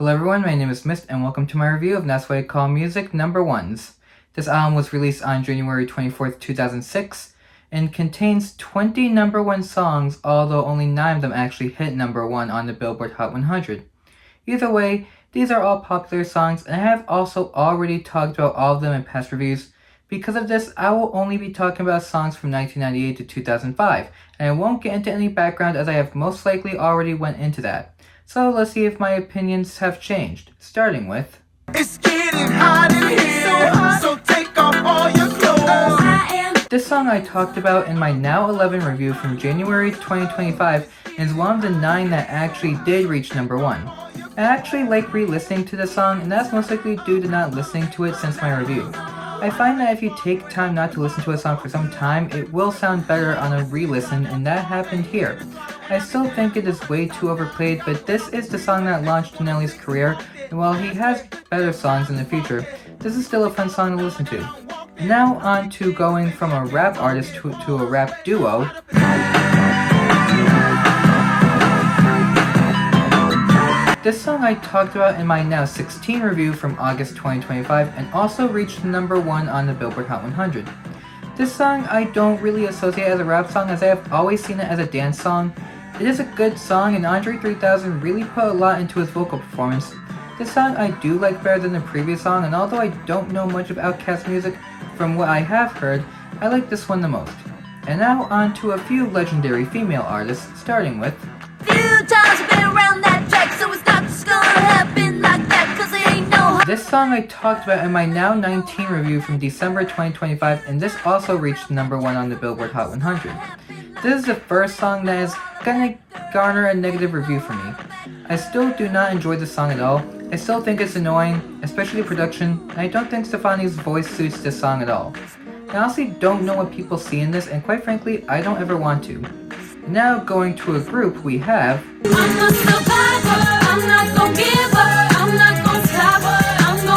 Hello everyone, my name is Mist and welcome to my review of That's What I Call Music Number Ones. This album was released on January 24th, 2006 and contains 20 number one songs, although only 9 of them actually hit number one on the Billboard Hot 100. Either way, these are all popular songs and I have also already talked about all of them in past reviews. Because of this, I will only be talking about songs from 1998 to 2005 and I won't get into any background as I have most likely already went into that. So let's see if my opinions have changed, starting with... It's getting hot in here, so take off all your clothes. This song I talked about in my Now 11 review from January 2025 is one of the 9 that actually did reach number 1. I actually like re-listening to this song, and that's most likely due to not listening to it since my review. I find that if you take time not to listen to a song for some time, it will sound better on a re-listen, and that happened here. I still think it is way too overplayed, but this is the song that launched Nelly's career, and while he has better songs in the future, this is still a fun song to listen to. Now on to going from a rap artist to a rap duo. This song I talked about in my Now 16 review from August 2025 and also reached number 1 on the Billboard Hot 100. This song I don't really associate as a rap song as I have always seen it as a dance song. It is a good song and Andre 3000 really put a lot into his vocal performance. This song I do like better than the previous song, and although I don't know much of Outkast's music, from what I have heard, I like this one the most. And now on to a few legendary female artists, starting with... This song I talked about in my Now 19 review from December 2025, and this also reached number 1 on the Billboard Hot 100. This is the first song that is gonna garner a negative review for me. I still do not enjoy the song at all. I still think it's annoying, especially the production, and I don't think Stefani's voice suits this song at all. I honestly don't know what people see in this, and quite frankly, I don't ever want to. Now going to a group, we have...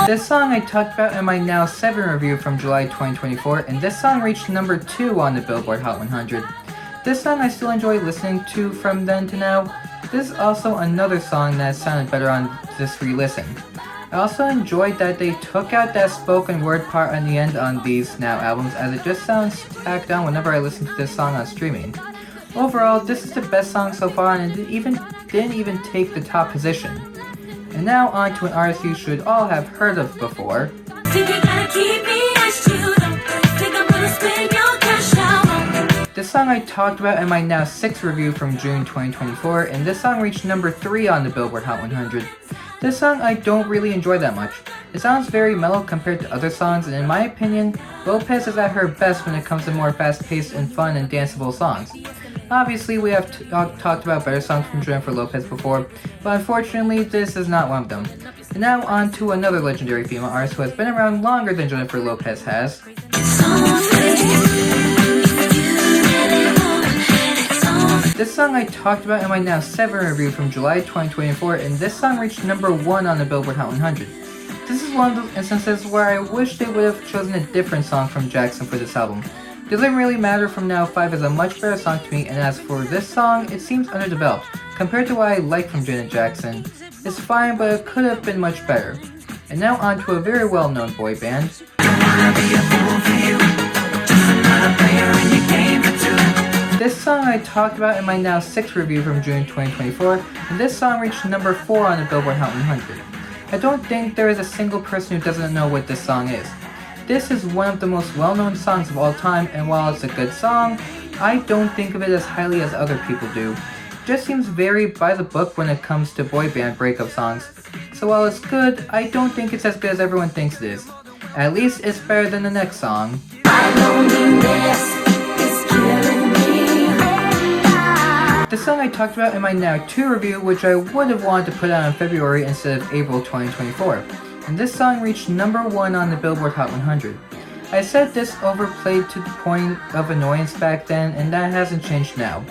This song I talked about in my Now 7 review from July 2024, and this song reached number 2 on the Billboard Hot 100. This song I still enjoy listening to from then to now. This is also another song that sounded better on this re-listen. I also enjoyed that they took out that spoken word part on the end on these Now albums, as it just sounds tacked on whenever I listen to this song on streaming. Overall, this is the best song so far and it didn't even take the top position. And now on to an artist you should all have heard of before. This song I talked about in my Now 6 review from June 2024, and this song reached number 3 on the Billboard Hot 100. This song I don't really enjoy that much. It sounds very mellow compared to other songs, and in my opinion, Lopez is at her best when it comes to more fast-paced and fun and danceable songs. Obviously, we have talked about better songs from Jennifer Lopez before, but unfortunately, this is not one of them. And now on to another legendary female artist who has been around longer than Jennifer Lopez has. This song I talked about in my Now 7 review from July 2024, and this song reached number 1 on the Billboard Hot 100. This is one of those instances where I wish they would have chosen a different song from Jackson for this album. Doesn't Really Matter from Now 5 is a much better song to me, and as for this song, it seems underdeveloped. Compared to what I like from Janet Jackson, it's fine, but it could have been much better. And now on to a very well-known boy band. This song I talked about in my Now 6 review from June 2024, and this song reached number 4 on the Billboard Hot 100. I don't think there is a single person who doesn't know what this song is. This is one of the most well-known songs of all time, and while it's a good song, I don't think of it as highly as other people do. It just seems very by the book when it comes to boy band breakup songs. So while it's good, I don't think it's as good as everyone thinks it is. At least it's better than the next song. The song I talked about in my Now 2 review, which I would have wanted to put out in February instead of April 2024. And this song reached number 1 on the Billboard Hot 100. I said this overplayed to the point of annoyance back then, and that hasn't changed now.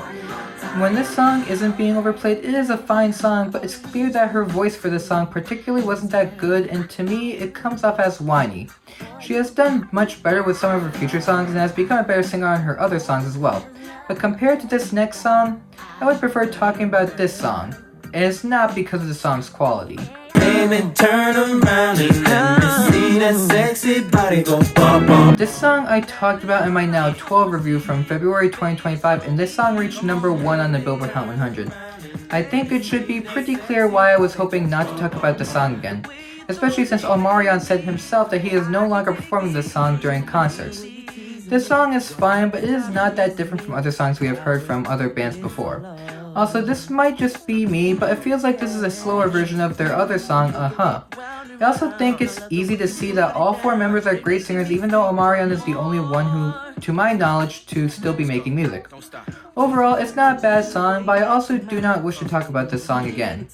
When this song isn't being overplayed, it is a fine song, but it's clear that her voice for this song particularly wasn't that good, and to me, it comes off as whiny. She has done much better with some of her future songs and has become a better singer on her other songs as well. But compared to this next song, I would prefer talking about this song. And it's not because of the song's quality. baby, turn around and let me see that sexy body go bum bum. This song I talked about in my Now 12 review from February 2025, and this song reached number 1 on the Billboard Hot 100. I think it should be pretty clear why I was hoping not to talk about the song again, especially since Omarion said himself that he is no longer performing this song during concerts. This song is fine, but it is not that different from other songs we have heard from other bands before. Also, this might just be me, but it feels like this is a slower version of their other song, Uh-Huh. I also think it's easy to see that all 4 members are great singers, even though Omarion is the only one who, to my knowledge, to still be making music. Overall, it's not a bad song, but I also do not wish to talk about this song again.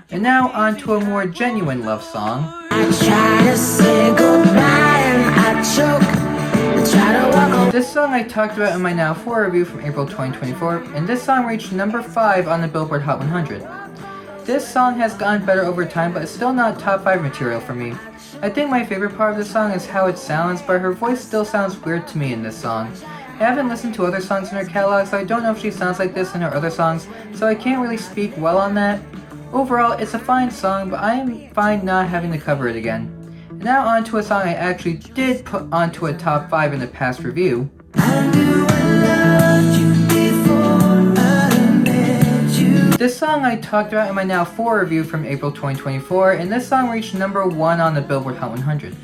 And now on to a more genuine love song. I try to say goodbye and I choke. I try to walk away. This song I talked about in my Now 4 review from April 2024, and this song reached number 5 on the Billboard Hot 100. This song has gotten better over time, but it's still not top 5 material for me. I think my favorite part of this song is how it sounds, but her voice still sounds weird to me in this song. I haven't listened to other songs in her catalog, so I don't know if she sounds like this in her other songs, so I can't really speak well on that. Overall, it's a fine song, but I am fine not having to cover it again. Now on to a song I actually did put onto a top 5 in the past review. This song I talked about in my Now 4 review from April 2024, and this song reached number 1 on the Billboard Hot 100.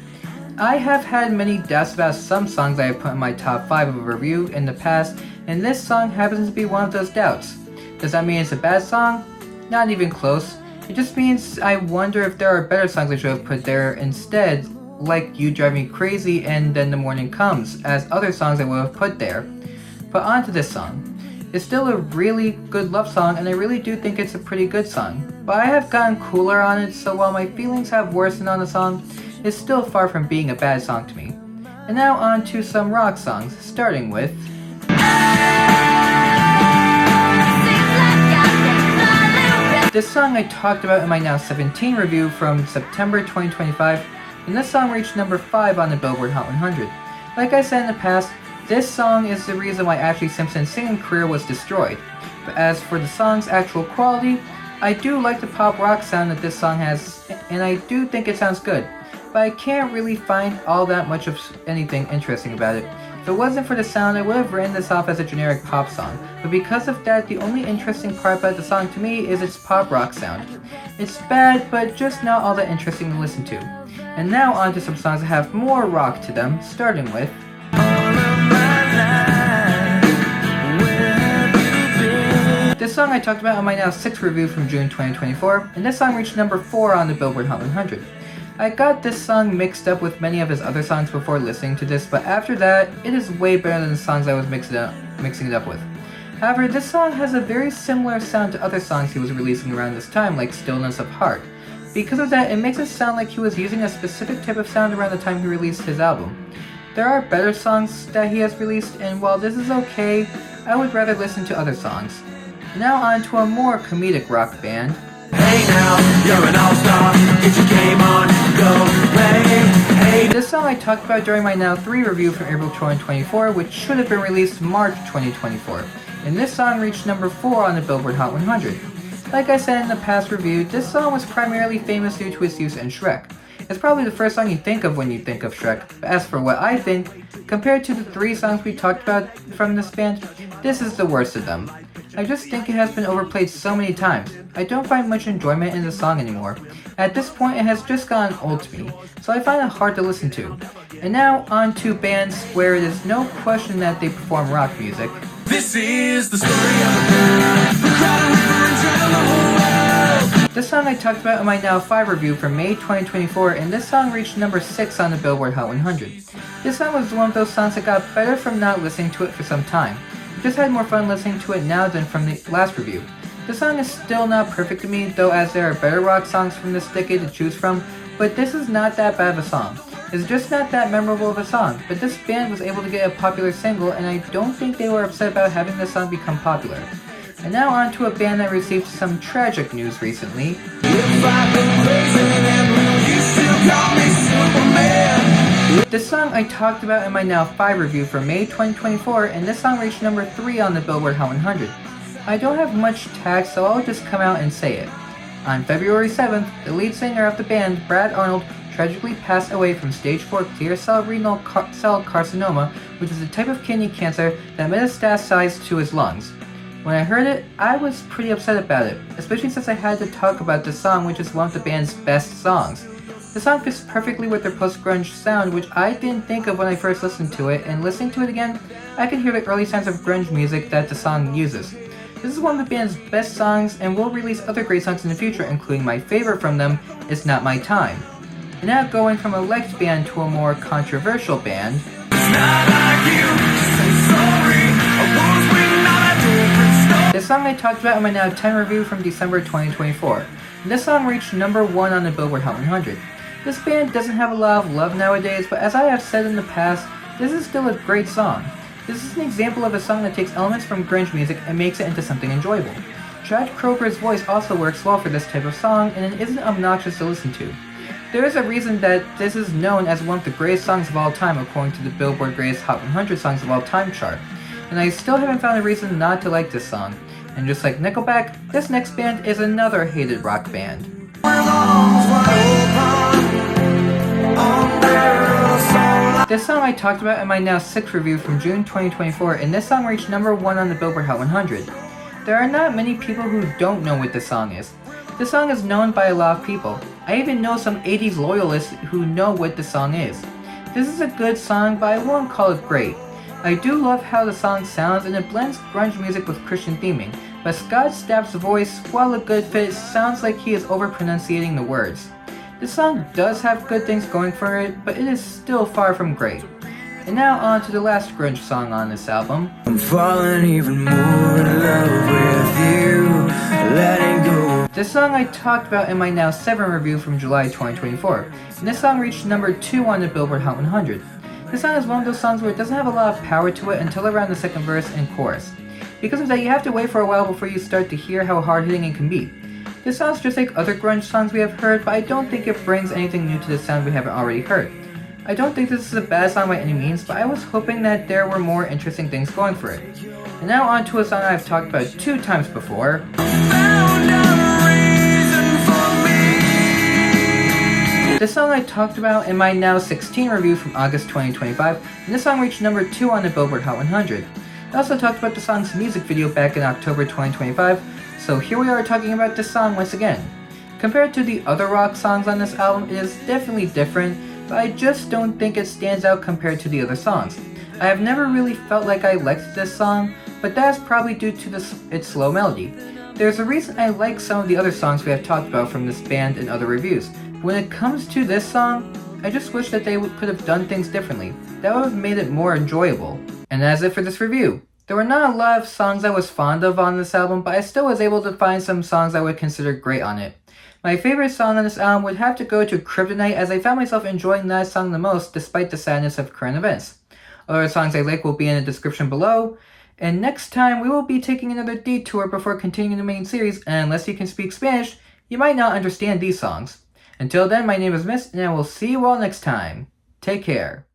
I have had many doubts about some songs I have put in my top 5 of a review in the past, and this song happens to be one of those doubts. Does that mean it's a bad song? Not even close. It just means I wonder if there are better songs I should have put there instead, like You Drive Me Crazy and Then the Morning Comes, as other songs I would have put there. But on to this song. It's still a really good love song, and I really do think it's a pretty good song. But I have gotten cooler on it, so while my feelings have worsened on the song, it's still far from being a bad song to me. And now on to some rock songs, starting with... This song I talked about in my Now 17 review from September 2025, and this song reached number 5 on the Billboard Hot 100. Like I said in the past, this song is the reason why Ashley Simpson's singing career was destroyed. But as for the song's actual quality, I do like the pop rock sound that this song has, and I do think it sounds good. But I can't really find all that much of anything interesting about it. If it wasn't for the sound, I would have written this off as a generic pop song. But because of that, the only interesting part about the song to me is its pop rock sound. It's bad, but just not all that interesting to listen to. And now on to some songs that have more rock to them, starting with... This song I talked about on my Now 6 review from June 2024, and this song reached number 4 on the Billboard Hot 100. I got this song mixed up with many of his other songs before listening to this, but after that, it is way better than the songs I was mixing it up with. However, this song has a very similar sound to other songs he was releasing around this time, like Stillness of Heart. Because of that, it makes it sound like he was using a specific type of sound around the time he released his album. There are better songs that he has released, and while this is okay, I would rather listen to other songs. Now on to a more comedic rock band. Hey now, you're an all-star, get your game on, go play. Hey. This song I talked about during my Now 3 review from April 2024, which should have been released March 2024. And this song reached number 4 on the Billboard Hot 100. Like I said in the past review, this song was primarily famous due to its use in Shrek. It's probably the first song you think of when you think of Shrek, but as for what I think, compared to the 3 songs we talked about from this band, this is the worst of them. I just think it has been overplayed so many times. I don't find much enjoyment in the song anymore. At this point, it has just gotten old to me, so I find it hard to listen to. And now on to bands where it is no question that they perform rock music. This is the story of a girl who cried a river and drowned the whole world. This song I talked about in my Now 5 review from May 2024, and this song reached number 6 on the Billboard Hot 100. This song was one of those songs that got better from not listening to it for some time. I just had more fun listening to it now than from the last review. The song is still not perfect to me, though, as there are better rock songs from this decade to choose from, but this is not that bad of a song. It's just not that memorable of a song, but this band was able to get a popular single, and I don't think they were upset about having this song become popular. And now on to a band that received some tragic news recently. If I've been crazy, then will you still call me Superman? This song I talked about in my Now 5 review for May 2024, and this song reached number 3 on the Billboard Hot 100. I don't have much tact, so I'll just come out and say it. On February 7th, the lead singer of the band, Brad Arnold, tragically passed away from stage 4 clear cell renal cell carcinoma, which is a type of kidney cancer that metastasized to his lungs. When I heard it, I was pretty upset about it, especially since I had to talk about this song, which is one of the band's best songs. The song fits perfectly with their post-grunge sound, which I didn't think of when I first listened to it, and listening to it again, I can hear the early signs of grunge music that the song uses. This is one of the band's best songs, and will release other great songs in the future, including my favorite from them, It's Not My Time. And now going from a liked band to a more controversial band, this song I talked about in my Now 10 review from December 2024. And this song reached number 1 on the Billboard Hot 100. This band doesn't have a lot of love nowadays, but as I have said in the past, this is still a great song. This is an example of a song that takes elements from grunge music and makes it into something enjoyable. Chad Kroger's voice also works well for this type of song, and it isn't obnoxious to listen to. There is a reason that this is known as one of the greatest songs of all time according to the Billboard Greatest Hot 100 Songs of All Time chart, and I still haven't found a reason not to like this song. And just like Nickelback, this next band is another hated rock band. This song I talked about in my Now 6 review from June 2024, and this song reached number 1 on the Billboard Hot 100. There are not many people who don't know what this song is. This song is known by a lot of people. I even know some 80s loyalists who know what the song is. This is a good song, but I won't call it great. I do love how the song sounds, and it blends grunge music with Christian theming, but Scott Stapp's voice, while a good fit, sounds like he is over-pronunciating the words. This song does have good things going for it, but it is still far from great. And now on to the last grunge song on this album. I'm falling even more in love with you, letting go. This song I talked about in my Now 7 review from July 2024, and this song reached number 2 on the Billboard Hot 100. This song is one of those songs where it doesn't have a lot of power to it until around the second verse and chorus. Because of that, you have to wait for a while before you start to hear how hard-hitting it can be. This sounds just like other grunge songs we have heard, but I don't think it brings anything new to the sound we haven't already heard. I don't think this is a bad song by any means, but I was hoping that there were more interesting things going for it. And now on to a song I've talked about 2 times before. This song I talked about in my Now 16 review from August 2025, and this song reached number 2 on the Billboard Hot 100. I also talked about the song's music video back in October 2025, so here we are talking about this song once again. Compared to the other rock songs on this album, it is definitely different, but I just don't think it stands out compared to the other songs. I have never really felt like I liked this song, but that is probably due to its slow melody. There's a reason I like some of the other songs we have talked about from this band in other reviews. When it comes to this song, I just wish that they could have done things differently. That would have made it more enjoyable. And that's it for this review. There were not a lot of songs I was fond of on this album, but I still was able to find some songs I would consider great on it. My favorite song on this album would have to go to Kryptonite, as I found myself enjoying that song the most despite the sadness of current events. Other songs I like will be in the description below, and next time we will be taking another detour before continuing the main series, and unless you can speak Spanish, you might not understand these songs. Until then, my name is Mist, and I will see you all next time. Take care.